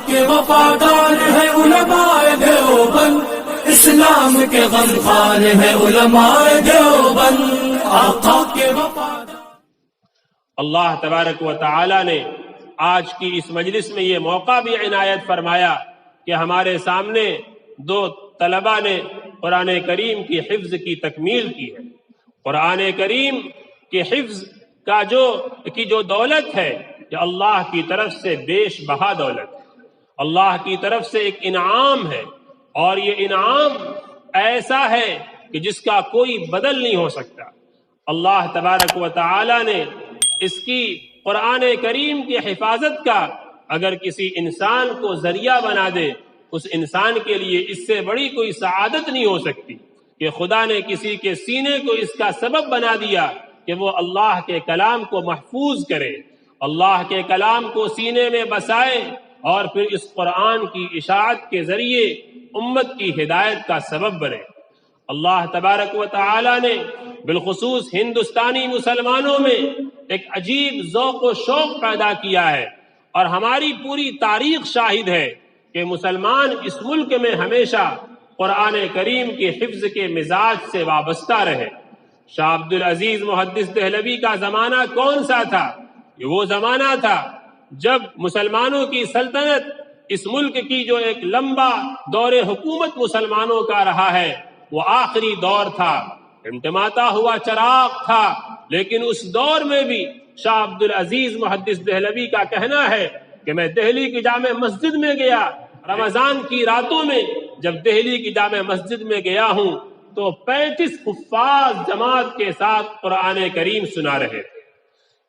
کے وفادار ہے علماء دیوبند، اسلام کے غمخوار ہے علماء دیوبند، آقا کے وفادار۔ اللہ تبارک و تعالی نے آج کی اس مجلس میں یہ موقع بھی عنایت فرمایا کہ ہمارے سامنے دو طلباء نے قرآن کریم کی حفظ کی تکمیل کی ہے۔ قرآن کریم کے حفظ کا جو دولت ہے یہ اللہ کی طرف سے بیش بہا دولت ہے، اللہ کی طرف سے ایک انعام ہے، اور یہ انعام ایسا ہے کہ جس کا کوئی بدل نہیں ہو سکتا۔ اللہ تبارک و تعالی نے اس کی قرآن کریم کی حفاظت کا اگر کسی انسان کو ذریعہ بنا دے، اس انسان کے لیے اس سے بڑی کوئی سعادت نہیں ہو سکتی کہ خدا نے کسی کے سینے کو اس کا سبب بنا دیا کہ وہ اللہ کے کلام کو محفوظ کرے، اللہ کے کلام کو سینے میں بسائے، اور پھر اس قرآن کی اشاعت کے ذریعے امت کی ہدایت کا سبب بنے۔ اللہ تبارک و تعالی نے بالخصوص ہندوستانی مسلمانوں میں ایک عجیب ذوق و شوق پیدا کیا ہے، اور ہماری پوری تاریخ شاہد ہے کہ مسلمان اس ملک میں ہمیشہ قرآن کریم کے حفظ کے مزاج سے وابستہ رہے۔ شاہ عبد العزیز محدث دہلوی کا زمانہ کون سا تھا؟ یہ وہ زمانہ تھا جب مسلمانوں کی سلطنت، اس ملک کی جو ایک لمبا دور حکومت مسلمانوں کا رہا ہے، وہ آخری دور تھا، ٹمٹماتا ہوا چراغ تھا، لیکن اس دور میں بھی شاہ عبد العزیز محدث دہلوی کا کہنا ہے کہ میں دہلی کی جامع مسجد میں گیا، رمضان کی راتوں میں جب دہلی کی جامع مسجد میں گیا ہوں تو 35 حفاظ جماعت کے ساتھ قرآن کریم سنا رہے تھے۔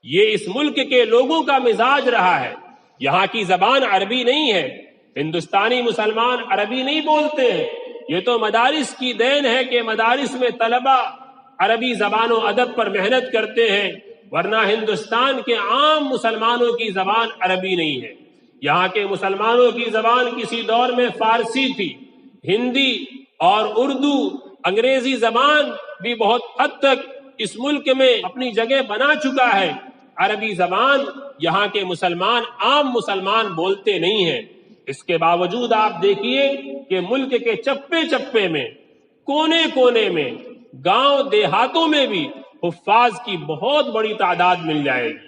یہ اس ملک کے لوگوں کا مزاج رہا ہے۔ یہاں کی زبان عربی نہیں ہے، ہندوستانی مسلمان عربی نہیں بولتے ہیں، یہ تو مدارس کی دین ہے کہ مدارس میں طلبہ عربی زبان و ادب پر محنت کرتے ہیں، ورنہ ہندوستان کے عام مسلمانوں کی زبان عربی نہیں ہے۔ یہاں کے مسلمانوں کی زبان کسی دور میں فارسی تھی، ہندی اور اردو، انگریزی زبان بھی بہت حد تک اس ملک میں اپنی جگہ بنا چکا ہے۔ عربی زبان یہاں کے مسلمان، عام مسلمان بولتے نہیں ہیں۔ اس کے باوجود آپ دیکھیے کہ ملک کے چپے چپے میں، کونے کونے میں، گاؤں دیہاتوں میں بھی حفاظ کی بہت بڑی تعداد مل جائے گی،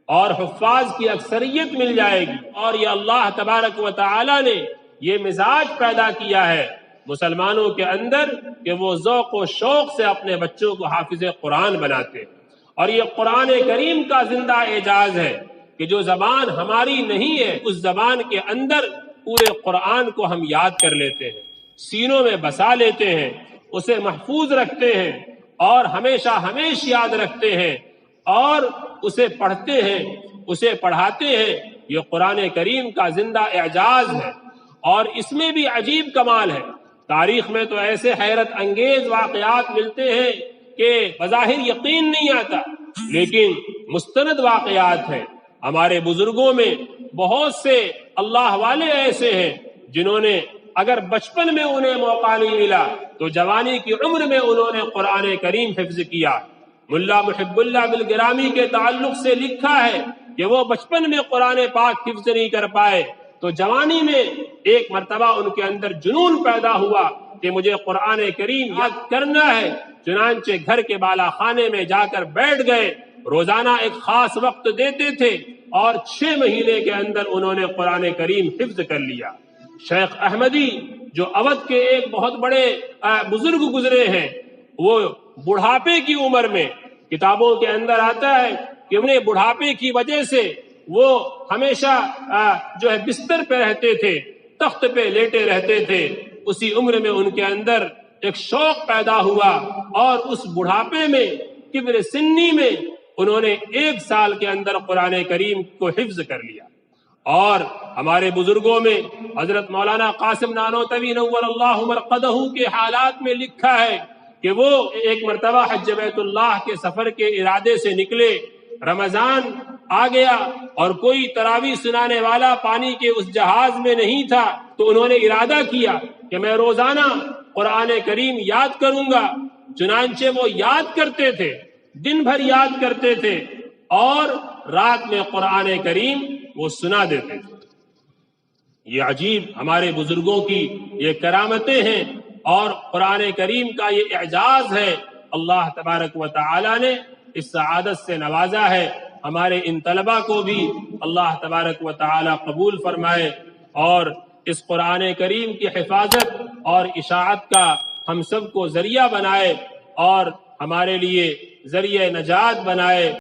اور حفاظ کی اکثریت مل جائے گی، اور یہ اللہ تبارک و تعالی نے یہ مزاج پیدا کیا ہے مسلمانوں کے اندر کہ وہ ذوق و شوق سے اپنے بچوں کو حافظ قرآن بناتے ہیں۔ اور یہ قرآن کریم کا زندہ اعجاز ہے کہ جو زبان ہماری نہیں ہے، اس زبان کے اندر پورے قرآن کو ہم یاد کر لیتے ہیں، سینوں میں بسا لیتے ہیں، اسے محفوظ رکھتے ہیں، اور ہمیشہ ہمیشہ یاد رکھتے ہیں، اور اسے پڑھتے ہیں، اسے پڑھاتے ہیں۔ یہ قرآن کریم کا زندہ اعجاز ہے، اور اس میں بھی عجیب کمال ہے۔ تاریخ میں تو ایسے حیرت انگیز واقعات ملتے ہیں کہ بظاہر یقین نہیں آتا، لیکن مستند واقعات ہیں۔ ہمارے بزرگوں میں بہت سے اللہ والے ایسے ہیں جنہوں نے اگر بچپن میں انہیں موقع نہیں ملا تو جوانی کی عمر میں انہوں نے قرآن کریم حفظ کیا۔ ملا محب اللہ بالگرامی کے تعلق سے لکھا ہے کہ وہ بچپن میں قرآن پاک حفظ نہیں کر پائے تو جوانی میں ایک مرتبہ ان کے اندر جنون پیدا ہوا کہ مجھے قرآن کریم یاد کرنا ہے، چنانچہ گھر کے بالا خانے میں جا کر بیٹھ گئے، روزانہ ایک خاص وقت دیتے تھے، اور 6 مہینے کے اندر انہوں نے قرآن کریم حفظ کر لیا۔ شیخ احمدی جو اودھ کے ایک بہت بڑے بزرگ گزرے ہیں، وہ بڑھاپے کی عمر میں، کتابوں کے اندر آتا ہے کہ انہیں بڑھاپے کی وجہ سے وہ ہمیشہ جو ہے بستر پہ رہتے تھے، تخت پہ لیٹے رہتے تھے۔ اسی عمر میں ان کے اندر ایک شوق پیدا ہوا، اور اس بڑھاپے میں، کبر سنی میں، انہوں نے 1 سال کے اندر قرآن کریم کو حفظ کر لیا۔ اور ہمارے بزرگوں میں حضرت مولانا قاسم نانوتوی نور اللہ مرقدہ کے حالات میں لکھا ہے کہ وہ ایک مرتبہ حج بیت اللہ کے سفر کے ارادے سے نکلے، رمضان آ گیا اور کوئی تراویح سنانے والا پانی کے اس جہاز میں نہیں تھا، تو انہوں نے ارادہ کیا کہ میں روزانہ قرآن کریم یاد کروں گا۔ چنانچہ وہ یاد کرتے تھے، دن بھر یاد کرتے تھے، اور رات میں قرآن کریم وہ سنا دیتے تھے۔ یہ عجیب ہمارے بزرگوں کی یہ کرامتیں ہیں اور قرآن کریم کا یہ اعجاز ہے. اللہ تبارک و تعالی نے اس سعادت سے نوازا ہے. ہمارے ان طلباء کو بھی اللہ تبارک و تعالی قبول فرمائے اور اس قرآن کریم کی حفاظت اور اشاعت کا ہم سب کو ذریعہ بنائے اور ہمارے لیے ذریعہ نجات بنائے.